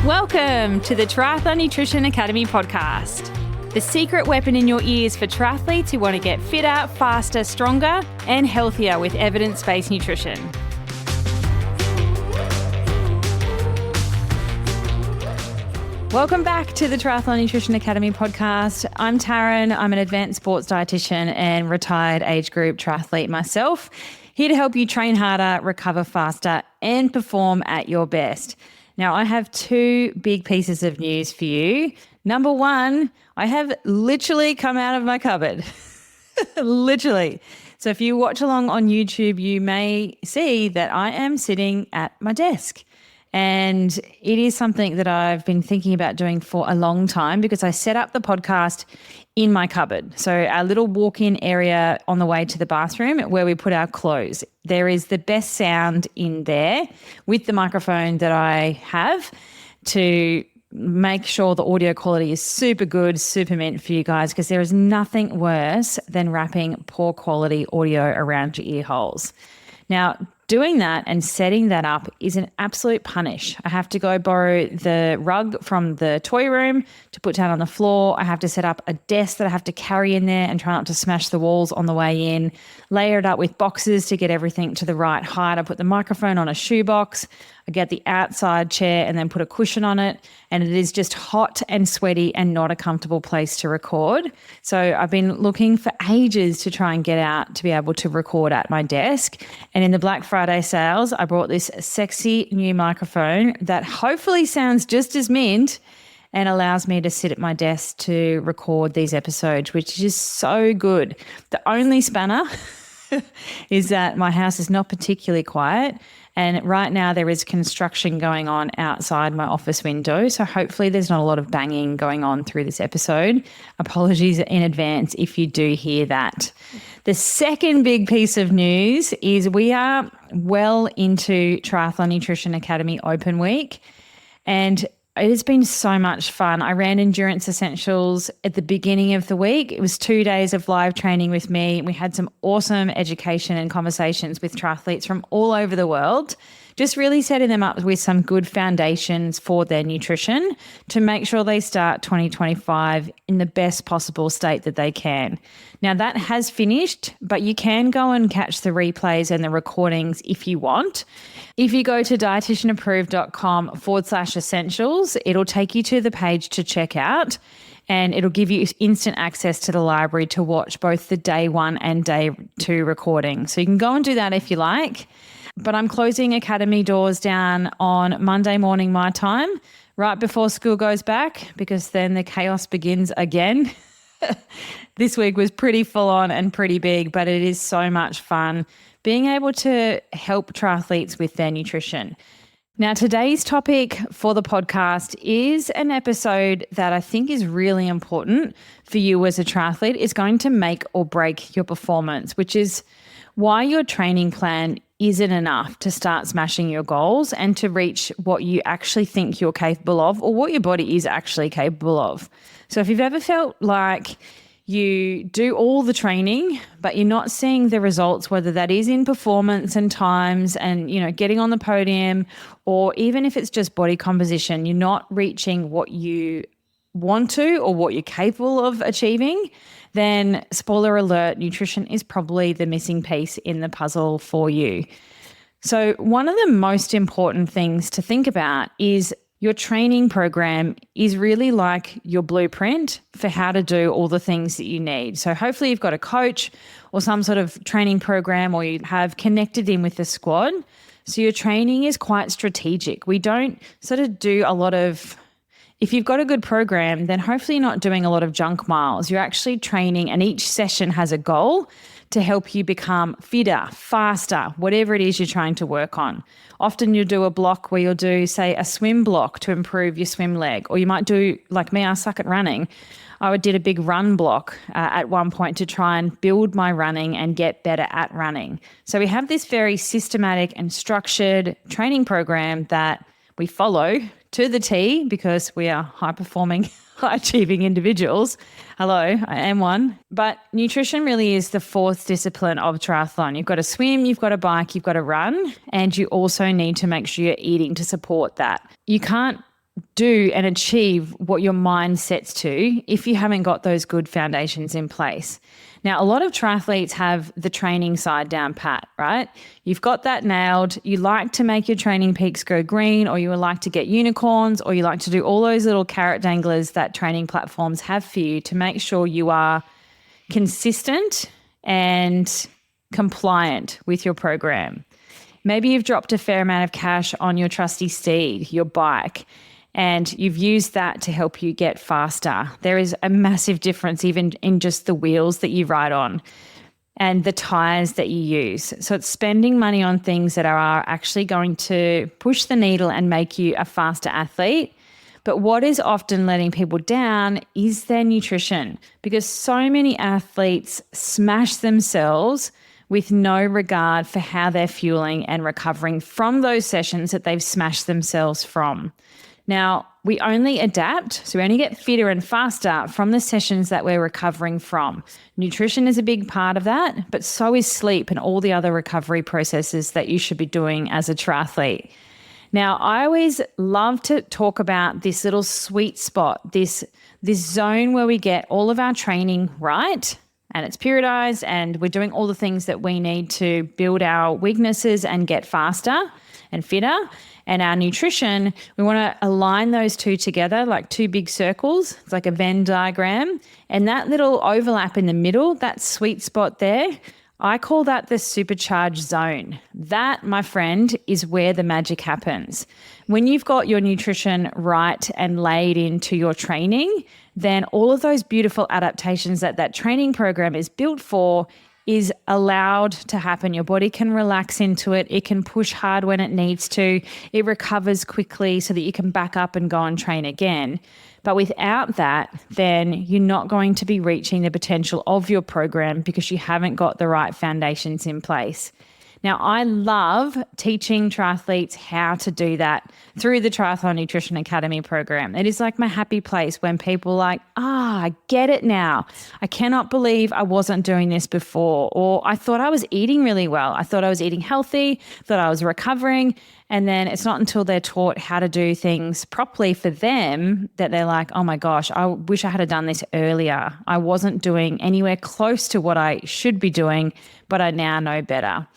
Welcome to the Triathlon Nutrition Academy podcast, the secret weapon in your ears for triathletes who want to get fitter, faster, stronger, and healthier with evidence-based nutrition. Welcome back to the Triathlon Nutrition Academy podcast. I'm Taryn. I'm an advanced sports dietitian and retired age group triathlete myself, here to help you train harder, recover faster, and perform at your best. Now, I have two big pieces of news for you. Number one, I have literally come out of my cupboard. Literally. So if you watch along on YouTube, you may see that I am sitting at my desk. And it is something that I've been thinking about doing for a long time because I set up the podcast in my cupboard. So our little walk-in area on the way to the bathroom where we put our clothes. There is the best sound in there with the microphone that I have to make sure the audio quality is super good, super mint for you guys, because there is nothing worse than wrapping poor quality audio around your ear holes. Now, doing that and setting that up is an absolute punish. I have to go borrow the rug from the toy room to put down on the floor. I have to set up a desk that I have to carry in there and try not to smash the walls on the way in, layer it up with boxes to get everything to the right height. I put the microphone on a shoebox. I get the outside chair and then put a cushion on it. And it is just hot and sweaty and not a comfortable place to record. So I've been looking for ages to try and get out to be able to record at my desk. And in the Black Friday sales, I brought this sexy new microphone that hopefully sounds just as mint and allows me to sit at my desk to record these episodes, which is so good. The only spanner is that my house is not particularly quiet. And right now there is construction going on outside my office window. So hopefully there's not a lot of banging going on through this episode. Apologies in advance if you do hear that. The second big piece of news is we are well into Triathlon Nutrition Academy Open Week. And it has been so much fun. I ran Endurance Essentials at the beginning of the week. It was 2 days of live training with me. We had some awesome education and conversations with triathletes from all over the world, just really setting them up with some good foundations for their nutrition to make sure they start 2025 in the best possible state that they can. Now, that has finished, but you can go and catch the replays and the recordings if you want. If you go to dietitianapproved.com/essentials, it'll take you to the page to check out, and it'll give you instant access to the library to watch both the day 1 and day 2 recording. So you can go and do that if you like. But I'm closing Academy doors down on Monday morning my time, right before school goes back, because then the chaos begins again. This week was pretty full on and pretty big, but it is so much fun being able to help triathletes with their nutrition. Now, today's topic for the podcast is an episode that I think is really important for you as a triathlete. It's going to make or break your performance, which is why your training plan isn't enough to start smashing your goals and to reach what you actually think you're capable of or what your body is actually capable of. So if you've ever felt like you do all the training, but you're not seeing the results, whether that is in performance and times and, getting on the podium, or even if it's just body composition, you're not reaching what you want to or what you're capable of achieving, then spoiler alert, nutrition is probably the missing piece in the puzzle for you. So one of the most important things to think about is your training program is really like your blueprint for how to do all the things that you need. So hopefully you've got a coach or some sort of training program, or you have connected in with the squad. So your training is quite strategic. We don't sort of do a lot of, if you've got a good program, then hopefully you're not doing a lot of junk miles. You're actually training, and each session has a goal to help you become fitter, faster, whatever it is you're trying to work on. Often you'll do a block where you'll do, say, a swim block to improve your swim leg, or you might do, like me, I suck at running. I did a big run block at one point to try and build my running and get better at running. So we have this very systematic and structured training program that we follow to the T because we are high-performing, high-achieving individuals. Hello, I am one. But nutrition really is the fourth discipline of triathlon. You've got to swim, you've got to bike, you've got to run, and you also need to make sure you're eating to support that. You can't do and achieve what your mind sets to if you haven't got those good foundations in place. Now, a lot of triathletes have the training side down pat, right? You've got that nailed. You like to make your training peaks go green, or you would like to get unicorns, or you like to do all those little carrot danglers that training platforms have for you to make sure you are consistent and compliant with your program. Maybe you've dropped a fair amount of cash on your trusty steed, your bike, and you've used that to help you get faster. There is a massive difference even in just the wheels that you ride on and the tires that you use. So it's spending money on things that are actually going to push the needle and make you a faster athlete. But what is often letting people down is their nutrition, because so many athletes smash themselves with no regard for how they're fueling and recovering from those sessions that they've smashed themselves from. Now, we only adapt, so we only get fitter and faster from the sessions that we're recovering from. Nutrition is a big part of that, but so is sleep and all the other recovery processes that you should be doing as a triathlete. Now, I always love to talk about this little sweet spot, this zone where we get all of our training right, and it's periodized, and we're doing all the things that we need to build our weaknesses and get faster and fitter. And our nutrition, we want to align those two together like two big circles. It's like a Venn diagram. And that little overlap in the middle, that sweet spot there, I call that the supercharged zone. That, my friend, is where the magic happens. When you've got your nutrition right and laid into your training, then all of those beautiful adaptations that training program is built for is allowed to happen. Your body can relax into it. It can push hard when it needs to. It recovers quickly so that you can back up and go and train again. But without that, then you're not going to be reaching the potential of your program because you haven't got the right foundations in place. Now, I love teaching triathletes how to do that through the Triathlon Nutrition Academy program. It is like my happy place when people are like, I get it now. I cannot believe I wasn't doing this before. Or I thought I was eating really well. I thought I was eating healthy, thought I was recovering. And then it's not until they're taught how to do things properly for them that they're like, oh my gosh, I wish I had done this earlier. I wasn't doing anywhere close to what I should be doing, but I now know better.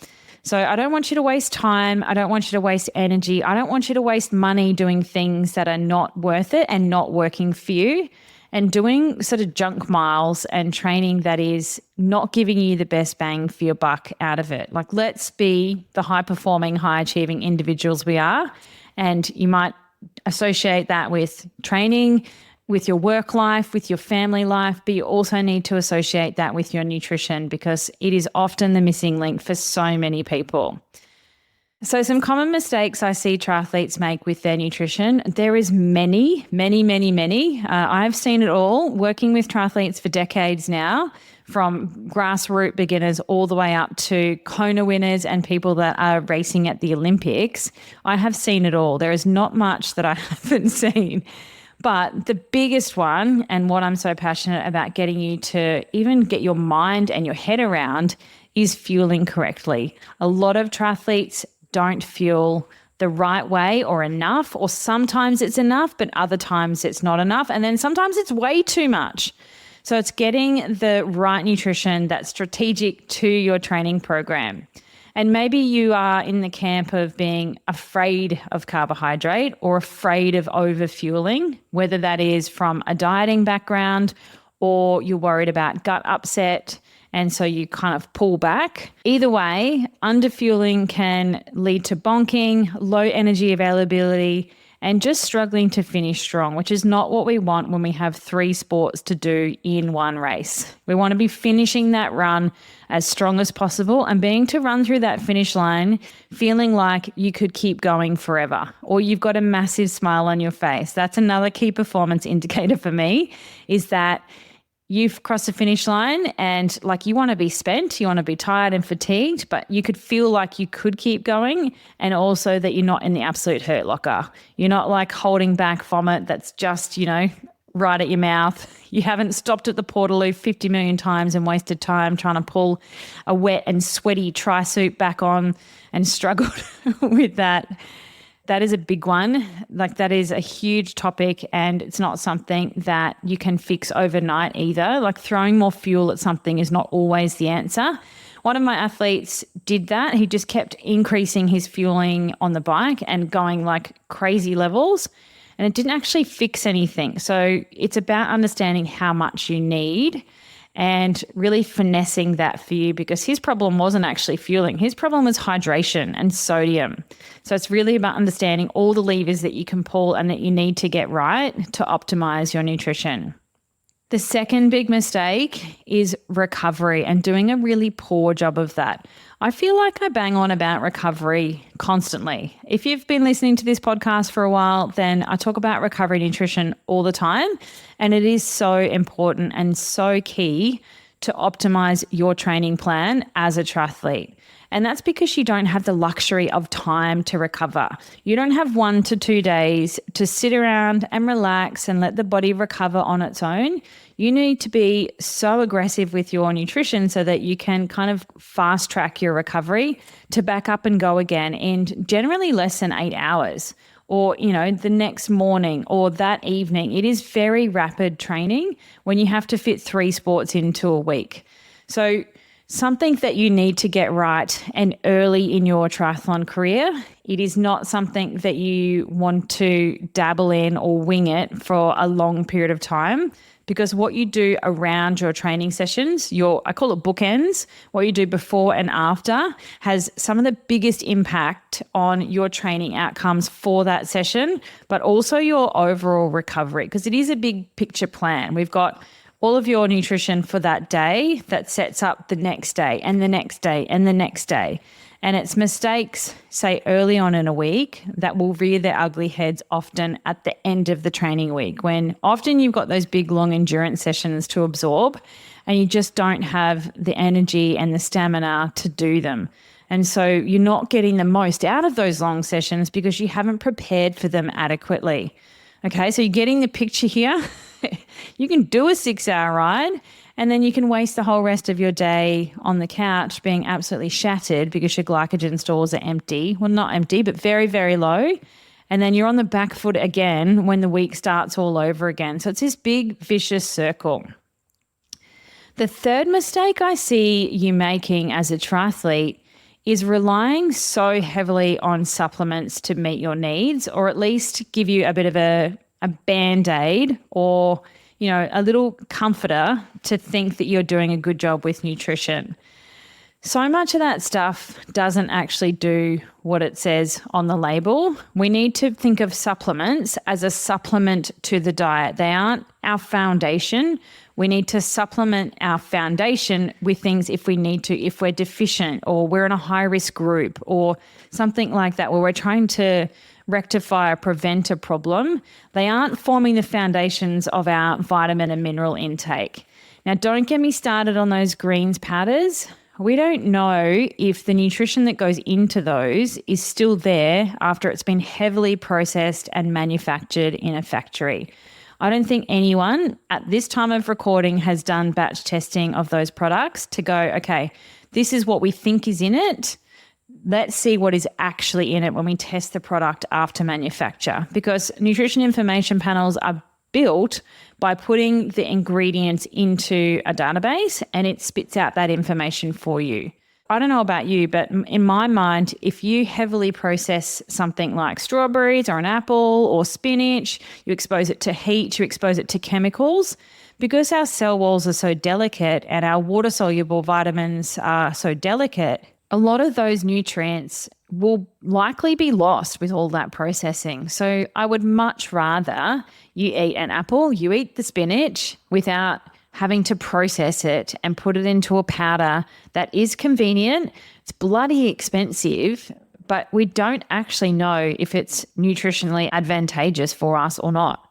So I don't want you to waste time. I don't want you to waste energy. I don't want you to waste money doing things that are not worth it and not working for you, and doing sort of junk miles and training that is not giving you the best bang for your buck out of it. Like, let's be the high-performing, high-achieving individuals we are. And you might associate that with training, with your work life, with your family life, but you also need to associate that with your nutrition because it is often the missing link for so many people. So some common mistakes I see triathletes make with their nutrition. There is many. I've seen it all, working with triathletes for decades now, from grassroots beginners all the way up to Kona winners and people that are racing at the Olympics. I have seen it all. There is not much that I haven't seen. But the biggest one, and what I'm so passionate about getting you to even get your mind and your head around, is fueling correctly. A lot of triathletes don't fuel the right way or enough, or sometimes it's enough, but other times it's not enough. And then sometimes it's way too much. So it's getting the right nutrition that's strategic to your training program. And maybe you are in the camp of being afraid of carbohydrate or afraid of overfueling, whether that is from a dieting background or you're worried about gut upset and so you kind of pull back. Either way, underfueling can lead to bonking, low energy availability, and just struggling to finish strong, which is not what we want when we have 3 sports to do in one race. We want to be finishing that run as strong as possible and being to run through that finish line feeling like you could keep going forever, or you've got a massive smile on your face. That's another key performance indicator for me, is that you've crossed the finish line and like you want to be spent, you want to be tired and fatigued, but you could feel like you could keep going, and also that you're not in the absolute hurt locker. You're not like holding back vomit that's just, right at your mouth. You haven't stopped at the Portaloo 50 million times and wasted time trying to pull a wet and sweaty tri-suit back on and struggled with that. that is a big one. Like that is a huge topic, and it's not something that you can fix overnight either. Like throwing more fuel at something is not always the answer. One of my athletes did that. He just kept increasing his fueling on the bike and going like crazy levels, and it didn't actually fix anything. So it's about understanding how much you need and really finessing that for you, because his problem wasn't actually fueling. His problem was hydration and sodium. So it's really about understanding all the levers that you can pull and that you need to get right to optimize your nutrition. The second big mistake is recovery and doing a really poor job of that. I feel like I bang on about recovery constantly. If you've been listening to this podcast for a while, then I talk about recovery nutrition all the time, and it is so important and so key to optimize your training plan as a triathlete. And that's because you don't have the luxury of time to recover. You don't have 1 to 2 days to sit around and relax and let the body recover on its own. You need to be so aggressive with your nutrition so that you can kind of fast track your recovery to back up and go again in generally less than 8 hours, or, the next morning or that evening. It is very rapid training when you have to fit 3 sports into a week. So something that you need to get right and early in your triathlon career. It is not something that you want to dabble in or wing it for a long period of time, because what you do around your training sessions, I call it bookends, what you do before and after has some of the biggest impact on your training outcomes for that session, but also your overall recovery, because it is a big picture plan. We've got all of your nutrition for that day that sets up the next day and the next day and the next day. And it's mistakes, say early on in a week, that will rear their ugly heads often at the end of the training week, when often you've got those big long endurance sessions to absorb and you just don't have the energy and the stamina to do them. And so you're not getting the most out of those long sessions because you haven't prepared for them adequately. Okay, so you're getting the picture here. You can do a 6-hour ride and then you can waste the whole rest of your day on the couch being absolutely shattered because your glycogen stores are empty. Well, not empty, but very, very low. And then you're on the back foot again when the week starts all over again. So it's this big vicious circle. The third mistake I see you making as a triathlete is relying so heavily on supplements to meet your needs, or at least give you a bit of a Band-Aid or, a little comforter to think that you're doing a good job with nutrition. So much of that stuff doesn't actually do what it says on the label. We need to think of supplements as a supplement to the diet. They aren't our foundation. We need to supplement our foundation with things if we need to, if we're deficient or we're in a high-risk group or something like that, where we're trying to rectify or prevent a problem. They aren't forming the foundations of our vitamin and mineral intake. Now, don't get me started on those greens powders. We don't know if the nutrition that goes into those is still there after it's been heavily processed and manufactured in a factory. I don't think anyone at this time of recording has done batch testing of those products to go, okay, this is what we think is in it. Let's see what is actually in it when we test the product after manufacture, because nutrition information panels are built by putting the ingredients into a database and it spits out that information for you. I don't know about you, but in my mind, if you heavily process something like strawberries or an apple or spinach, you expose it to heat, you expose it to chemicals, because our cell walls are so delicate and our water-soluble vitamins are so delicate, a lot of those nutrients will likely be lost with all that processing. So I would much rather you eat an apple, you eat the spinach without having to process it and put it into a powder that is convenient. It's bloody expensive, but we don't actually know if it's nutritionally advantageous for us or not.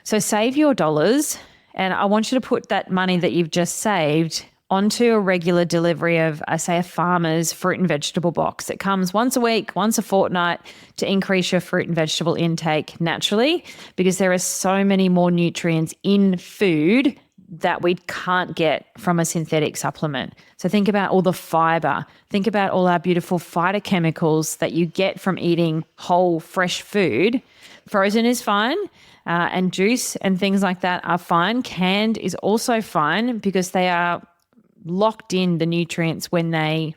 So save your dollars, and I want you to put that money that you've just saved onto a regular delivery of, say, a farmer's fruit and vegetable box. It comes once a week, once a fortnight, to increase your fruit and vegetable intake naturally, because there are so many more nutrients in food that we can't get from a synthetic supplement. So think about all the fiber, think about all our beautiful phytochemicals that you get from eating whole, fresh food. Frozen is fine, and juice and things like that are fine. Canned is also fine because they are locked in the nutrients when they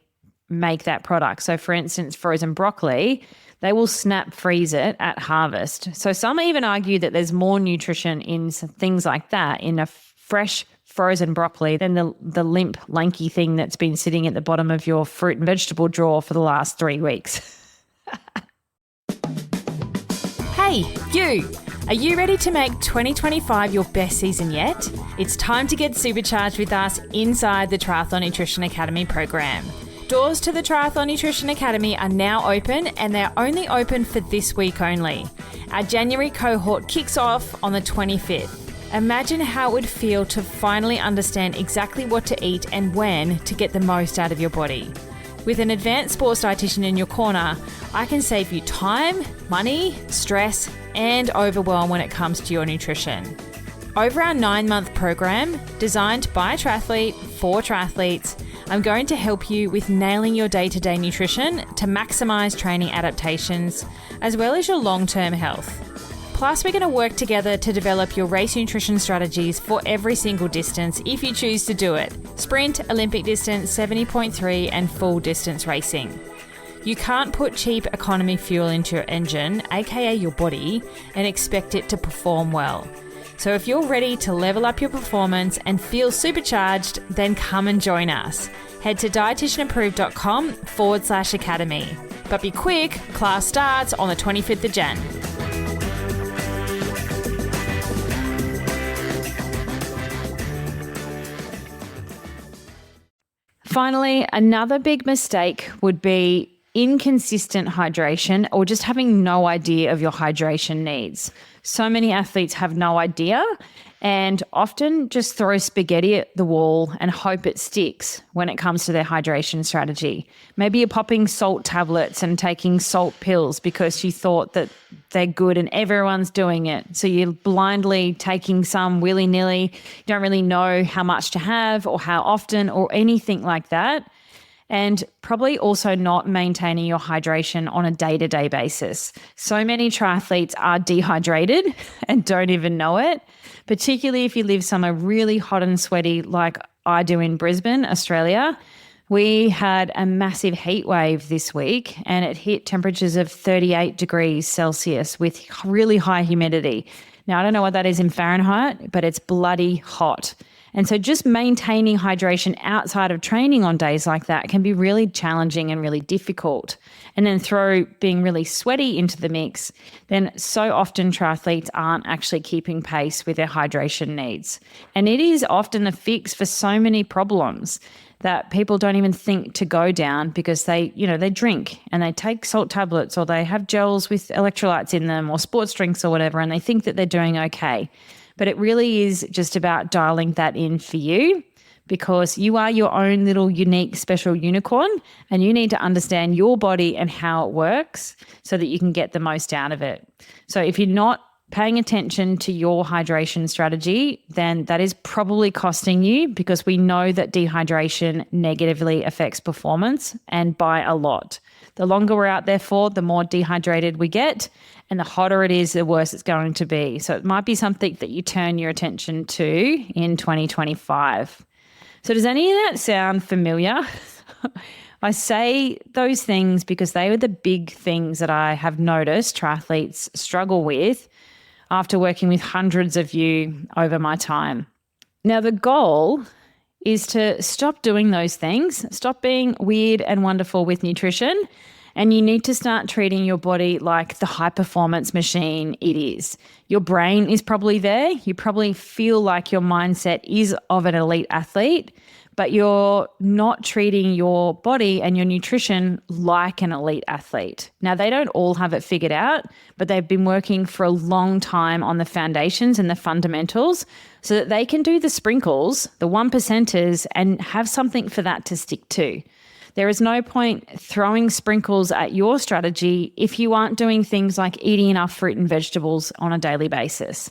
make that product. So for instance, frozen broccoli, they will snap freeze it at harvest. So some even argue that there's more nutrition in things like that in a fresh frozen broccoli than the limp, lanky thing that's been sitting at the bottom of your fruit and vegetable drawer for the last 3 weeks. Hey, you! Are you ready to make 2025 your best season yet? It's time to get supercharged with us inside the Triathlon Nutrition Academy program. Doors to the Triathlon Nutrition Academy are now open, and they're only open for this week only. Our January cohort kicks off on the 25th. Imagine how it would feel to finally understand exactly what to eat and when to get the most out of your body. With an advanced sports dietitian in your corner, I can save you time, money, stress, and overwhelm when it comes to your nutrition. Over our 9-month program, designed by a triathlete for triathletes, I'm going to help you with nailing your day-to-day nutrition to maximize training adaptations, as well as your long-term health. Plus, we're going to work together to develop your race nutrition strategies for every single distance if you choose to do it. Sprint, Olympic distance, 70.3 and full distance racing. You can't put cheap economy fuel into your engine, aka your body, and expect it to perform well. So if you're ready to level up your performance and feel supercharged, then come and join us. Head to dietitianapproved.com/academy. But be quick, class starts on the 25th of Jan. Finally, another big mistake would be inconsistent hydration or just having no idea of your hydration needs. So many athletes have no idea and often just throw spaghetti at the wall and hope it sticks when it comes to their hydration strategy. Maybe you're popping salt tablets and taking salt pills because you thought that they're good and everyone's doing it. So you're blindly taking some willy-nilly. You don't really know how much to have or how often or anything like that. And probably also not maintaining your hydration on a day-to-day basis. So many triathletes are dehydrated and don't even know it, particularly if you live somewhere really hot and sweaty like I do in Brisbane, Australia. We had a massive heat wave this week and it hit temperatures of 38 degrees Celsius with really high humidity. Now, I don't know what that is in Fahrenheit, but it's bloody hot. And so just maintaining hydration outside of training on days like that can be really challenging and really difficult. And then throw being really sweaty into the mix, then so often triathletes aren't actually keeping pace with their hydration needs. And it is often the fix for so many problems that people don't even think to go down because they drink and they take salt tablets or they have gels with electrolytes in them or sports drinks or whatever, and they think that they're doing okay. But it really is just about dialing that in for you because you are your own little unique special unicorn and you need to understand your body and how it works so that you can get the most out of it. So if you're not paying attention to your hydration strategy, then that is probably costing you because we know that dehydration negatively affects performance and by a lot. The longer we're out there for, the more dehydrated we get, and the hotter it is, the worse it's going to be. So it might be something that you turn your attention to in 2025. So does any of that sound familiar? I say those things because they were the big things that I have noticed triathletes struggle with after working with hundreds of you over my time. Now, the goal is to stop doing those things, stop being weird and wonderful with nutrition, and you need to start treating your body like the high performance machine it is. Your brain is probably there. You probably feel like your mindset is of an elite athlete, but you're not treating your body and your nutrition like an elite athlete. Now, they don't all have it figured out, but they've been working for a long time on the foundations and the fundamentals so that they can do the sprinkles, the 1%ers, and have something for that to stick to. There is no point throwing sprinkles at your strategy if you aren't doing things like eating enough fruit and vegetables on a daily basis.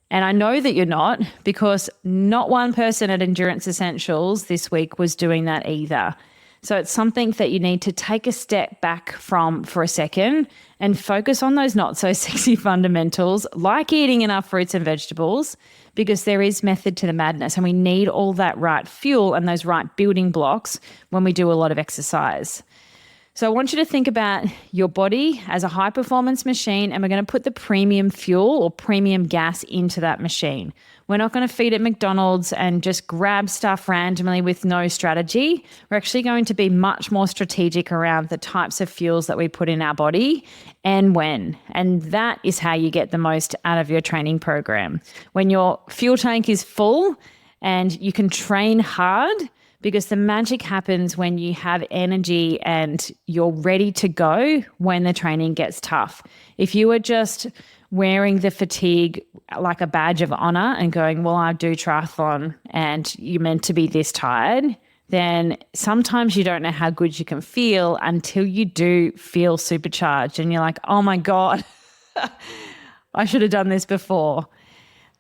And I know that you're not, because not one person at Endurance Essentials this week was doing that either. So it's something that you need to take a step back from for a second and focus on those not so sexy fundamentals, like eating enough fruits and vegetables, because there is method to the madness and we need all that right fuel and those right building blocks when we do a lot of exercise. So I want you to think about your body as a high performance machine, and we're going to put the premium fuel or premium gas into that machine. We're not going to feed it McDonald's and just grab stuff randomly with no strategy. We're actually going to be much more strategic around the types of fuels that we put in our body and when. And that is how you get the most out of your training program. When your fuel tank is full and you can train hard, because the magic happens when you have energy and you're ready to go when the training gets tough. If you are just wearing the fatigue like a badge of honor and going, well, I do triathlon and you're meant to be this tired, then sometimes you don't know how good you can feel until you do feel supercharged and you're like, oh my God, I should have done this before.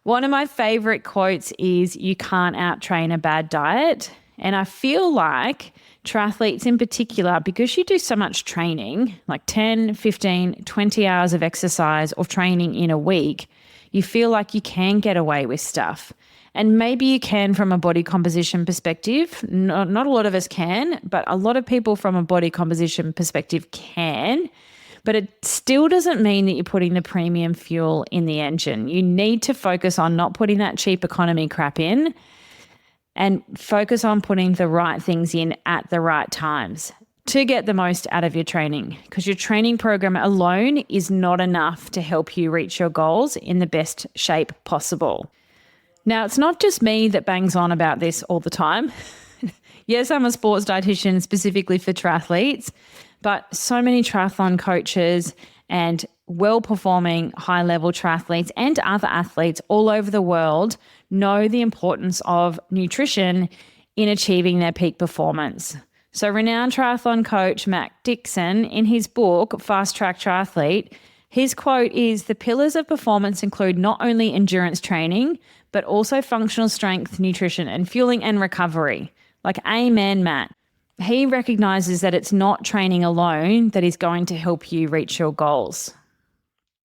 One of my favorite quotes is, you can't out-train a bad diet. And I feel like triathletes in particular, because you do so much training, like 10, 15, 20 hours of exercise or training in a week, you feel like you can get away with stuff. And maybe you can from a body composition perspective. Not a lot of us can, but a lot of people from a body composition perspective can. But it still doesn't mean that you're putting the premium fuel in the engine. You need to focus on not putting that cheap economy crap in, and focus on putting the right things in at the right times to get the most out of your training, because your training program alone is not enough to help you reach your goals in the best shape possible. Now, it's not just me that bangs on about this all the time. Yes, I'm a sports dietitian specifically for triathletes, but so many triathlon coaches and well-performing high-level triathletes and other athletes all over the world know the importance of nutrition in achieving their peak performance. So renowned triathlon coach Matt Dixon, in his book, Fast Track Triathlete, his quote is, "The pillars of performance include not only endurance training, but also functional strength, nutrition, and fueling and recovery." Like, amen, Matt. He recognizes that it's not training alone that is going to help you reach your goals.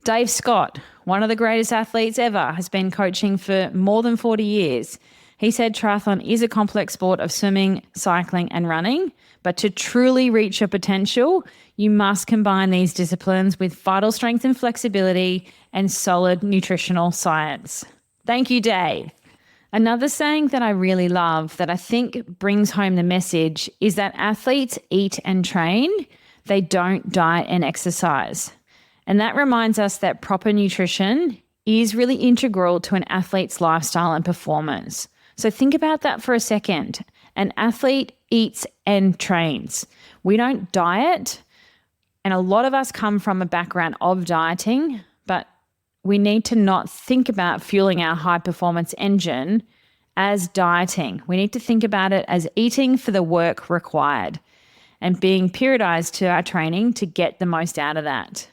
Dave Scott, one of the greatest athletes ever, has been coaching for more than 40 years. He said triathlon is a complex sport of swimming, cycling, and running, but to truly reach your potential, you must combine these disciplines with vital strength and flexibility and solid nutritional science. Thank you, Dave. Another saying that I really love that I think brings home the message is that athletes eat and train, they don't diet and exercise. And that reminds us that proper nutrition is really integral to an athlete's lifestyle and performance. So think about that for a second. An athlete eats and trains. We don't diet, and a lot of us come from a background of dieting, but we need to not think about fueling our high performance engine as dieting. We need to think about it as eating for the work required and being periodized to our training to get the most out of that.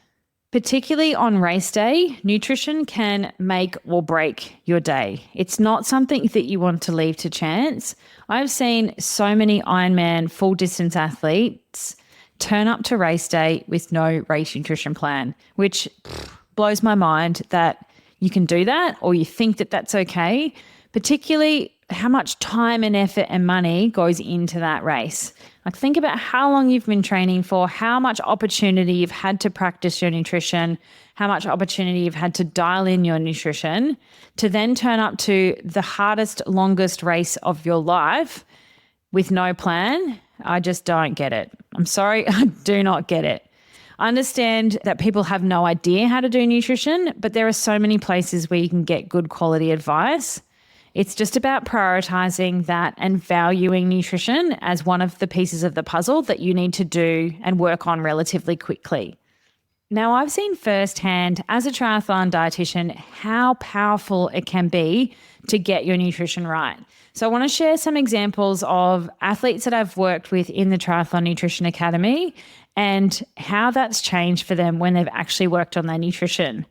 Particularly on race day, nutrition can make or break your day. It's not something that you want to leave to chance. I've seen so many Ironman full distance athletes turn up to race day with no race nutrition plan, which blows my mind that you can do that or you think that that's okay, particularly how much time and effort and money goes into that race. Like, think about how long you've been training for, how much opportunity you've had to practice your nutrition, how much opportunity you've had to dial in your nutrition to then turn up to the hardest, longest race of your life with no plan. I just don't get it. I'm sorry, I do not get it. I understand that people have no idea how to do nutrition, but there are so many places where you can get good quality advice. It's just about prioritizing that and valuing nutrition as one of the pieces of the puzzle that you need to do and work on relatively quickly. Now, I've seen firsthand as a triathlon dietitian how powerful it can be to get your nutrition right. So I want to share some examples of athletes that I've worked with in the Triathlon Nutrition Academy and how that's changed for them when they've actually worked on their nutrition.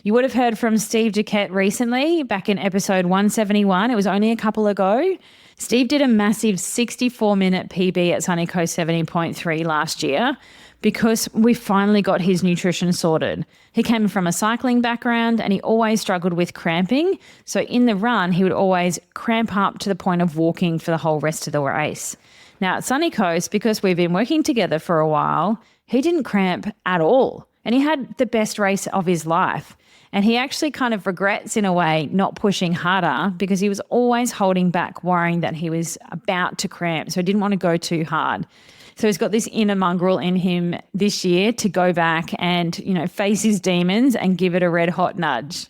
You would have heard from Steve Duquette recently, back in episode 171. It was only a couple ago. Steve did a massive 64-minute PB at Sunny Coast 70.3 last year because we finally got his nutrition sorted. He came from a cycling background and he always struggled with cramping. So in the run, he would always cramp up to the point of walking for the whole rest of the race. Now at Sunny Coast, because we've been working together for a while, he didn't cramp at all. And he had the best race of his life. And he actually kind of regrets, in a way, not pushing harder because he was always holding back, worrying that he was about to cramp. So he didn't want to go too hard. So he's got this inner mongrel in him this year to go back and, face his demons and give it a red hot nudge.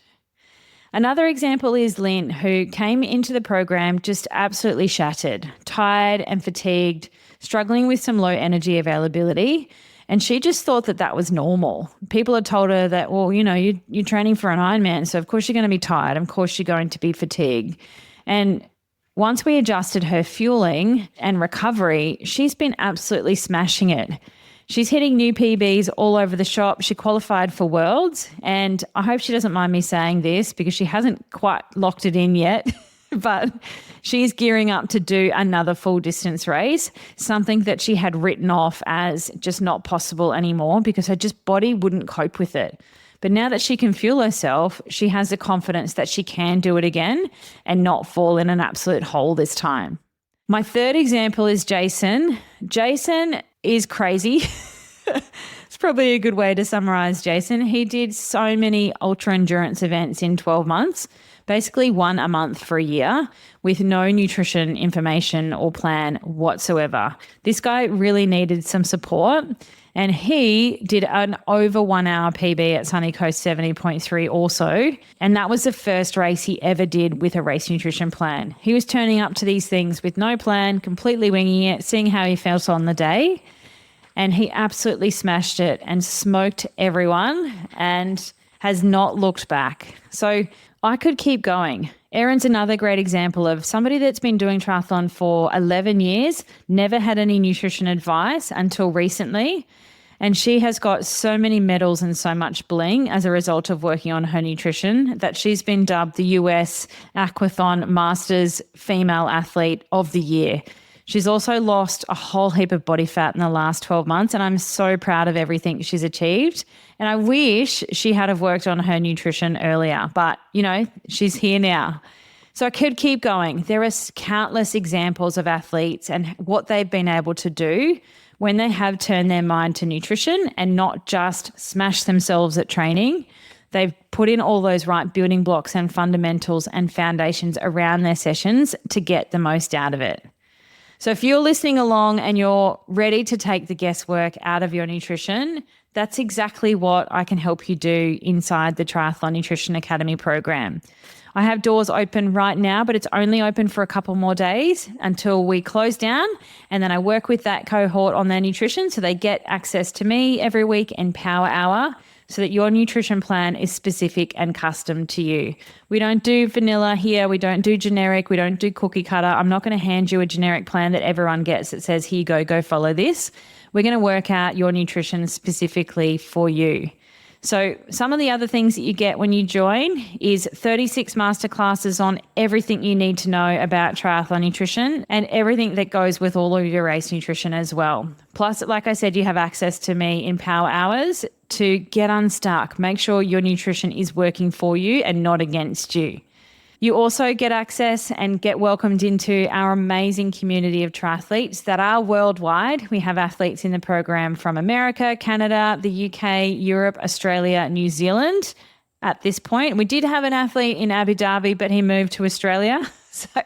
Another example is Lynn, who came into the program just absolutely shattered, tired and fatigued, struggling with some low energy availability. And she just thought that that was normal. People had told her that, well, you're training for an Ironman, so of course you're going to be tired. Of course you're going to be fatigued. And once we adjusted her fueling and recovery, she's been absolutely smashing it. She's hitting new PBs all over the shop. She qualified for Worlds, and I hope she doesn't mind me saying this because she hasn't quite locked it in yet, but she's gearing up to do another full distance race, something that she had written off as just not possible anymore because her body wouldn't cope with it. But now that she can fuel herself, she has the confidence that she can do it again and not fall in an absolute hole this time. My third example is Jason. Jason is crazy. It's probably a good way to summarize Jason. He did so many ultra endurance events in 12 months, basically one a month for a year with no nutrition information or plan whatsoever. This guy really needed some support, and he did an over 1 hour PB at Sunny Coast 70.3 also. And that was the first race he ever did with a race nutrition plan. He was turning up to these things with no plan, completely winging it, seeing how he felt on the day. And he absolutely smashed it and smoked everyone and has not looked back. So I could keep going. Erin's another great example of somebody that's been doing triathlon for 11 years, never had any nutrition advice until recently. And she has got so many medals and so much bling as a result of working on her nutrition that she's been dubbed the US Aquathon Masters Female Athlete of the Year. She's also lost a whole heap of body fat in the last 12 months, and I'm so proud of everything she's achieved. And I wish she had have worked on her nutrition earlier, but, she's here now. So I could keep going. There are countless examples of athletes and what they've been able to do when they have turned their mind to nutrition and not just smash themselves at training. They've put in all those right building blocks and fundamentals and foundations around their sessions to get the most out of it. So if you're listening along and you're ready to take the guesswork out of your nutrition, that's exactly what I can help you do inside the Triathlon Nutrition Academy program. I have doors open right now, but it's only open for a couple more days until we close down. And then I work with that cohort on their nutrition so they get access to me every week in Power Hour so that your nutrition plan is specific and custom to you. We don't do vanilla here. We don't do generic. We don't do cookie cutter. I'm not going to hand you a generic plan that everyone gets that says, here you go follow this. We're going to work out your nutrition specifically for you. So some of the other things that you get when you join is 36 masterclasses on everything you need to know about triathlon nutrition and everything that goes with all of your race nutrition as well. Plus, like I said, you have access to me in Power Hours to get unstuck. Make sure your nutrition is working for you and not against you. You also get access and get welcomed into our amazing community of triathletes that are worldwide. We have athletes in the program from America, Canada, the UK, Europe, Australia, New Zealand. At this point, we did have an athlete in Abu Dhabi, but he moved to Australia. So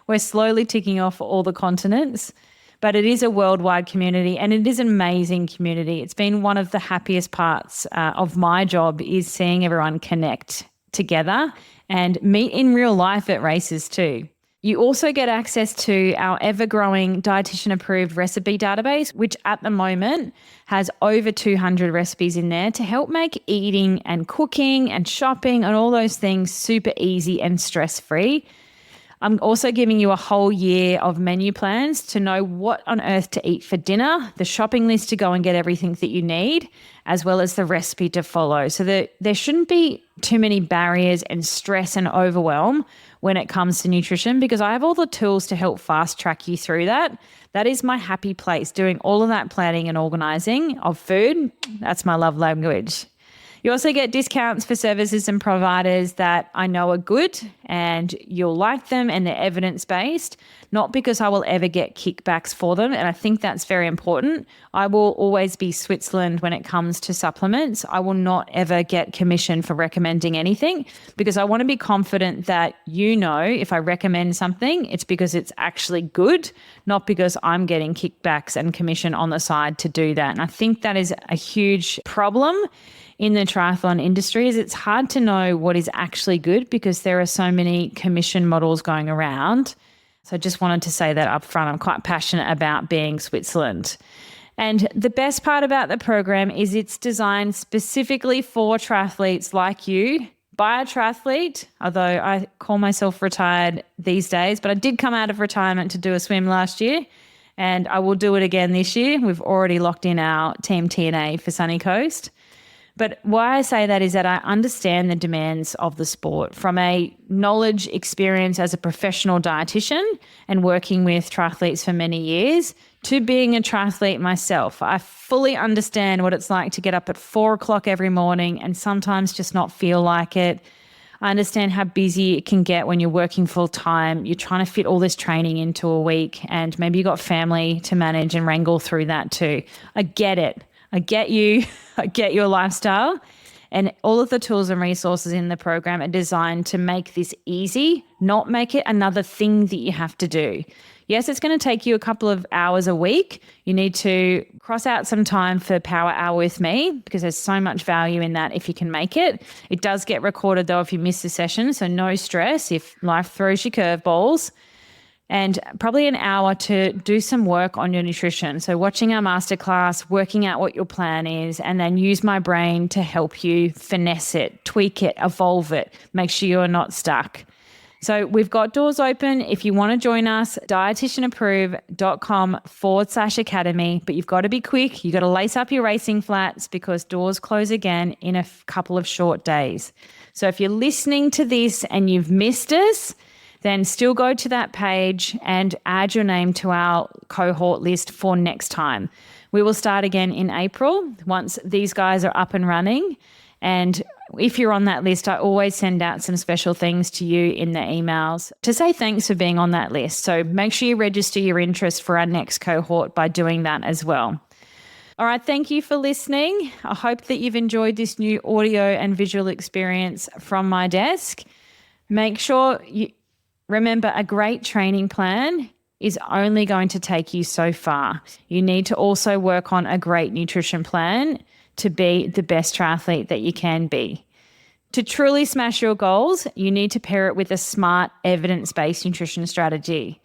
we're slowly ticking off all the continents. But it is a worldwide community and it is an amazing community. It's been one of the happiest parts of my job is seeing everyone connect together and meet in real life at races too. You also get access to our ever-growing dietitian-approved recipe database, which at the moment has over 200 recipes in there to help make eating and cooking and shopping and all those things super easy and stress-free. I'm also giving you a whole year of menu plans to know what on earth to eat for dinner, the shopping list to go and get everything that you need, as well as the recipe to follow. So that there shouldn't be too many barriers and stress and overwhelm when it comes to nutrition, because I have all the tools to help fast track you through that. That is my happy place, doing all of that planning and organizing of food. That's my love language. You also get discounts for services and providers that I know are good and you'll like them and they're evidence-based, not because I will ever get kickbacks for them. And I think that's very important. I will always be Switzerland when it comes to supplements. I will not ever get commission for recommending anything, because I want to be confident that if I recommend something, it's because it's actually good, not because I'm getting kickbacks and commission on the side to do that. And I think that is a huge problem in the triathlon industry. Is it's hard to know what is actually good because there are so many commission models going around. So I just wanted to say that up front. I'm quite passionate about being Switzerland. And the best part about the program is it's designed specifically for triathletes like you, by a triathlete, although I call myself retired these days, but I did come out of retirement to do a swim last year, and I will do it again this year. We've already locked in our Team TNA for Sunny Coast. But why I say that is that I understand the demands of the sport from a knowledge experience as a professional dietitian and working with triathletes for many years to being a triathlete myself. I fully understand what it's like to get up at 4 o'clock every morning and sometimes just not feel like it. I understand how busy it can get when you're working full time. You're trying to fit all this training into a week, and maybe you've got family to manage and wrangle through that too. I get it. I get you. I get your lifestyle. And all of the tools and resources in the program are designed to make this easy, not make it another thing that you have to do. Yes, it's going to take you a couple of hours a week. You need to cross out some time for Power Hour with me, because there's so much value in that if you can make it. It does get recorded though if you miss the session, so no stress if life throws you curveballs. And probably an hour to do some work on your nutrition. So watching our masterclass, working out what your plan is, and then use my brain to help you finesse it, tweak it, evolve it, make sure you're not stuck. So we've got doors open. If you want to join us, dietitianapprove.com/academy, but you've got to be quick. You've got to lace up your racing flats because doors close again in a couple of short days. So if you're listening to this and you've missed us, then still go to that page and add your name to our cohort list for next time. We will start again in April once these guys are up and running. And if you're on that list, I always send out some special things to you in the emails to say thanks for being on that list. So make sure you register your interest for our next cohort by doing that as well. All right, thank you for listening. I hope that you've enjoyed this new audio and visual experience from my desk. Make sure you remember, a great training plan is only going to take you so far. You need to also work on a great nutrition plan to be the best triathlete that you can be. To truly smash your goals, you need to pair it with a smart, evidence-based nutrition strategy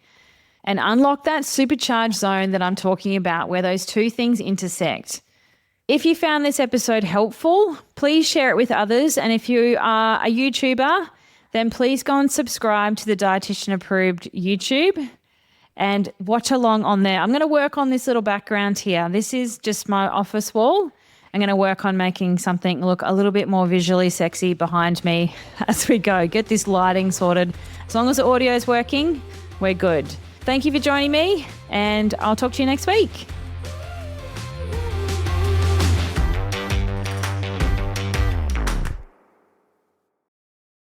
and unlock that supercharged zone that I'm talking about, where those two things intersect. If you found this episode helpful, please share it with others. And if you are a YouTuber, then please go and subscribe to the Dietitian Approved YouTube and watch along on there. I'm going to work on this little background here. This is just my office wall. I'm going to work on making something look a little bit more visually sexy behind me as we go. Get this lighting sorted. As long as the audio is working, we're good. Thank you for joining me, and I'll talk to you next week.